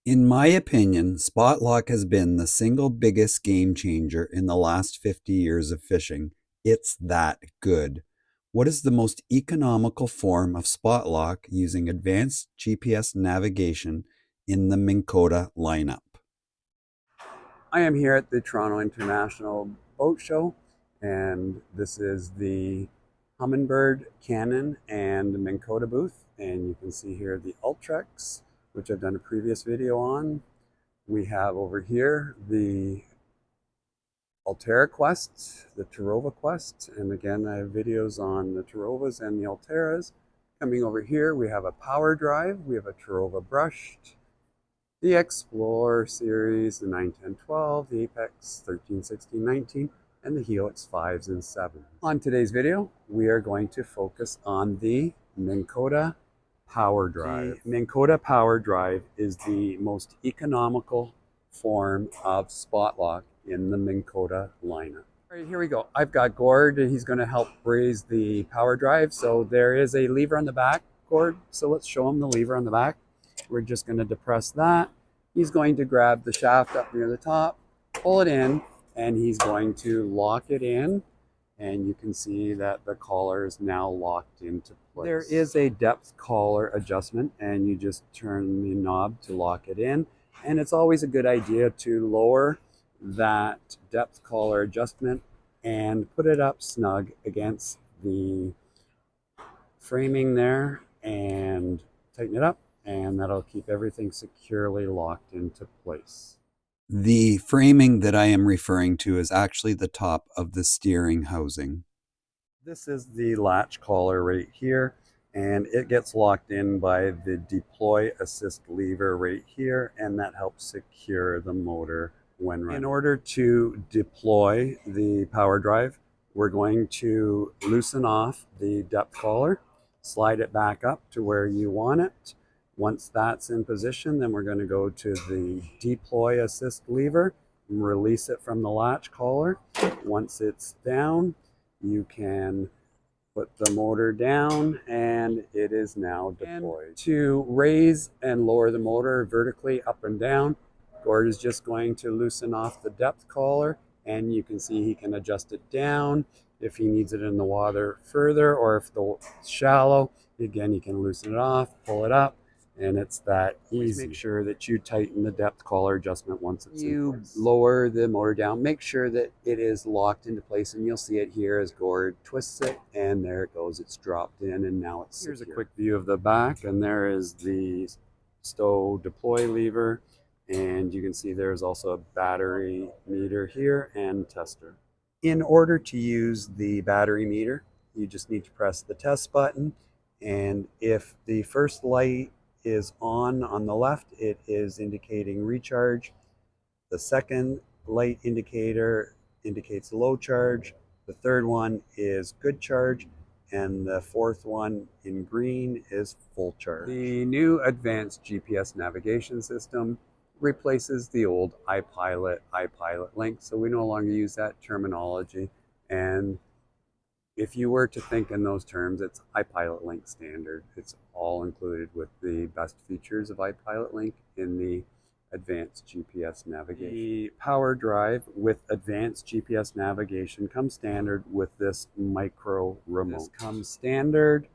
In my opinion, spot lock has been the single biggest game changer in the last 50 years of fishing. It's that good. What is the most economical form of spot lock using advanced GPS navigation in the Minn Kota lineup? I am here at the Toronto International Boat Show, and this is the Humminbird, Canon, and Minn Kota booth. And you can see here the Ultrex, which I've done a previous video on. We have over here the Ulterra Quest, the Terrova Quest, and again I have videos on the Terrovas and the Ulterras. Coming over here, we have a PowerDrive, we have a Terrova brushed, the Explorer series, the 91012, the Apex 13, 16, 19, and the Helix 5s and 7s. On today's video, we are going to focus on the Minn Kota PowerDrive. The Minn Kota PowerDrive is the most economical form of spot lock in the Minn Kota lineup. All right, here we go. I've got Gord, and he's going to help raise the PowerDrive. So there is a lever on the back, Gord. So let's show him the lever on the back. We're just going to depress that. He's going to grab the shaft up near the top, pull it in, and he's going to lock it in. And you can see that the collar is now locked into place. There is a depth collar adjustment, and you just turn the knob to lock it in. And it's always a good idea to lower that depth collar adjustment and put it up snug against the framing there and tighten it up, and that'll keep everything securely locked into place. The framing that I am referring to is actually the top of the steering housing. This is the latch collar right here, and it gets locked in by the deploy assist lever right here, and that helps secure the motor when running. In order to deploy the PowerDrive, we're going to loosen off the depth collar, slide it back up to where you want it. Once that's in position, then we're going to go to the deploy assist lever and release it from the latch collar. Once it's down, you can put the motor down, and it is now deployed. And to raise and lower the motor vertically up and down, Gord is just going to loosen off the depth collar, and you can see he can adjust it down if he needs it in the water further, or if it's shallow, again, you can loosen it off, pull it up, and it's that easy. Make sure that you tighten the depth collar adjustment once it's in place. You lower the motor down, make sure that it is locked into place, and you'll see it here as Gord twists it, and there it goes, it's dropped in, and now it's secure. Here's a quick view of the back, and there is the stow deploy lever, and you can see there's also a battery meter here and tester. In order to use the battery meter, you just need to press the test button, and if the first light is on the left, it is indicating recharge. The second light indicator indicates low charge. The third one is good charge, and the fourth one in green is full charge. The new advanced GPS navigation system replaces the old iPilot link, so we no longer use that terminology. And if you were to think in those terms, it's iPilot Link standard. It's all included with the best features of iPilot Link in the advanced GPS navigation. The PowerDrive with advanced GPS navigation comes standard with this micro remote. This comes standard.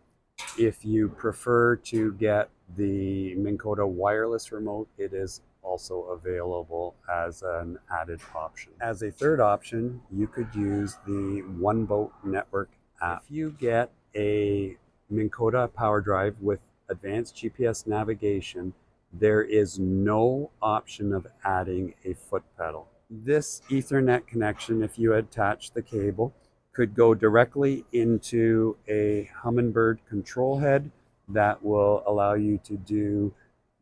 If you prefer to get the Minn Kota wireless remote, it is also available as an added option. As a third option, you could use the One Boat Network app. If you get a Minn Kota PowerDrive with advanced GPS navigation, there is no option of adding a foot pedal. This Ethernet connection, if you attach the cable, could go directly into a Humminbird control head that will allow you to do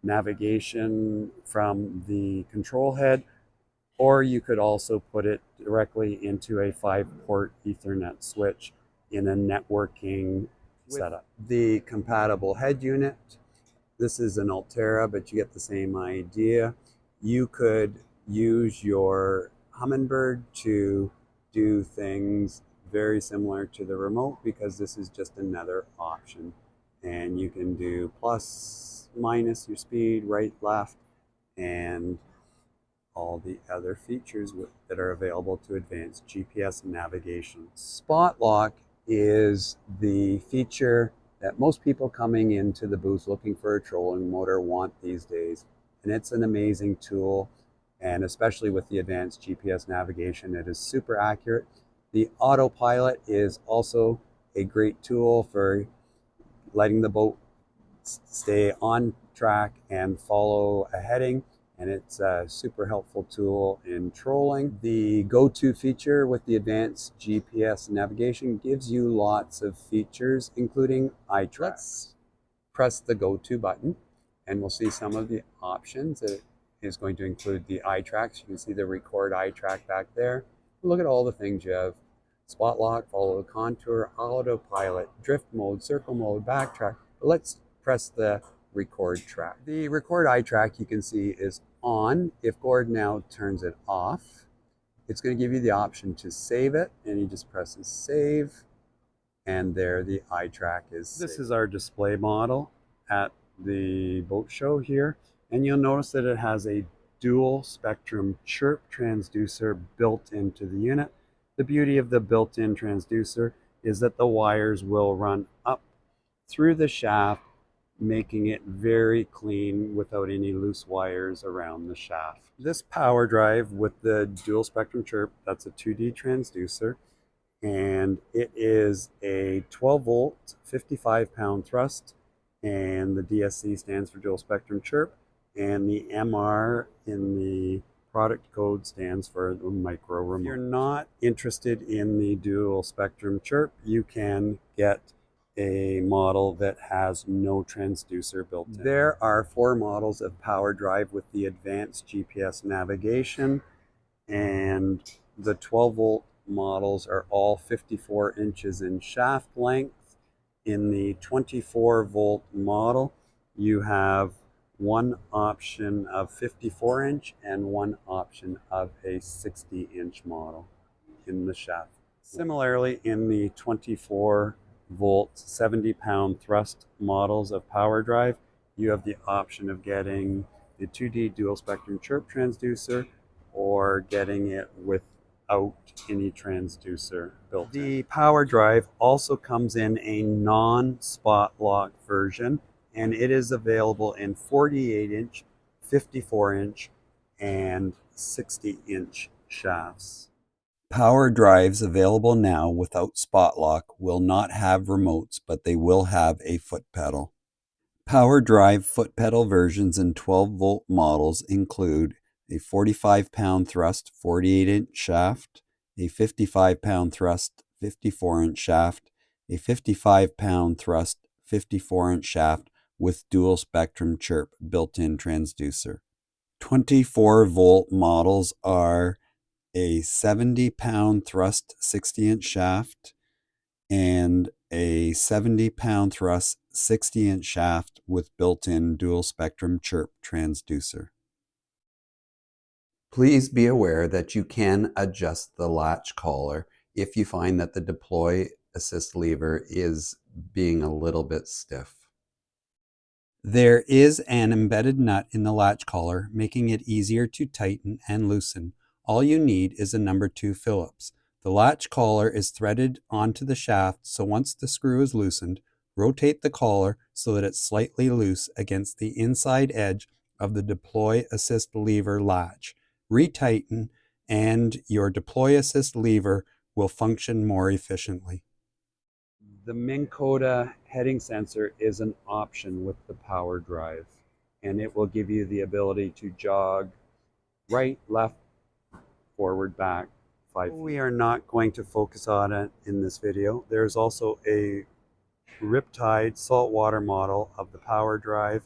navigation from the control head, or you could also put it directly into a 5-port Ethernet switch in a networking setup. The compatible head unit, this is an Ulterra, but you get the same idea. You could use your Humminbird to do things very similar to the remote, because this is just another option, and you can do plus, minus your speed, right, left, and all the other features that are available to advance GPS navigation. Spot lock is the feature that most people coming into the booth looking for a trolling motor want these days. And it's an amazing tool. And especially with the advanced GPS navigation, it is super accurate. The autopilot is also a great tool for letting the boat stay on track and follow a heading, and it's a super helpful tool in trolling. The go-to feature with the advanced GPS navigation gives you lots of features, including eye track. Let's press the go-to button, and we'll see some of the options. It is going to include the eye tracks. You can see the record eye track back there. Look at all the things you have. Spot lock, follow the contour, autopilot, drift mode, circle mode, backtrack. But let's press the record track. The record eye track, you can see, is on. If Gord now turns it off, it's going to give you the option to save it, and you just press save, and there the eye track is saved. This is our display model at the boat show here, and you'll notice that it has a dual spectrum chirp transducer built into the unit. The beauty of the built-in transducer is that the wires will run up through the shaft, making it very clean without any loose wires around the shaft. This PowerDrive with the dual spectrum chirp, that's a 2D transducer, and it is a 12 volt, 55 pound thrust, and the DSC stands for dual spectrum chirp, and the MR in the product code stands for the micro remote. If you're not interested in the dual spectrum chirp, you can get a model that has no transducer built in. There are 4 models of PowerDrive with the advanced GPS navigation, and the 12 volt models are all 54 inches in shaft length. In the 24 volt model, you have one option of 54 inch and one option of a 60 inch model in the shaft. Similarly, in the 24 volt 70 pound thrust models of PowerDrive, you have the option of getting the 2D dual spectrum chirp transducer or getting it without any transducer built in. The PowerDrive also comes in a non-spot lock version, and it is available in 48 inch, 54 inch, and 60 inch shafts. Power drives available now without spot lock will not have remotes, but they will have a foot pedal. Power drive foot pedal versions in 12 volt models include a 45 pound thrust 48 inch shaft, a 55 pound thrust 54 inch shaft, a 55 pound thrust 54 inch shaft with dual spectrum chirp built-in transducer. 24 volt models are a 70 pound thrust 60 inch shaft and a 70 pound thrust 60 inch shaft with built-in dual spectrum chirp transducer. Please be aware that you can adjust the latch collar if you find that the deploy assist lever is being a little bit stiff. There is an embedded nut in the latch collar, making it easier to tighten and loosen. All you need is a number 2 Phillips. The latch collar is threaded onto the shaft, so once the screw is loosened, rotate the collar so that it's slightly loose against the inside edge of the deploy assist lever latch. Retighten and your deploy assist lever will function more efficiently. The Minn Kota heading sensor is an option with the PowerDrive, and it will give you the ability to jog right, left, forward, back, 5 feet. We are not going to focus on it in this video. There's also a Riptide saltwater model of the PowerDrive,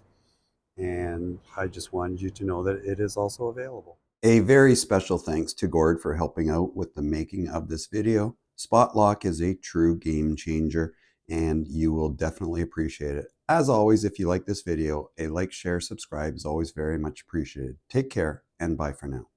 and I just wanted you to know that it is also available. A very special thanks to Gord for helping out with the making of this video. Spot lock is a true game changer, and you will definitely appreciate it. As always, if you like this video, a like, share, subscribe is always very much appreciated. Take care, and bye for now.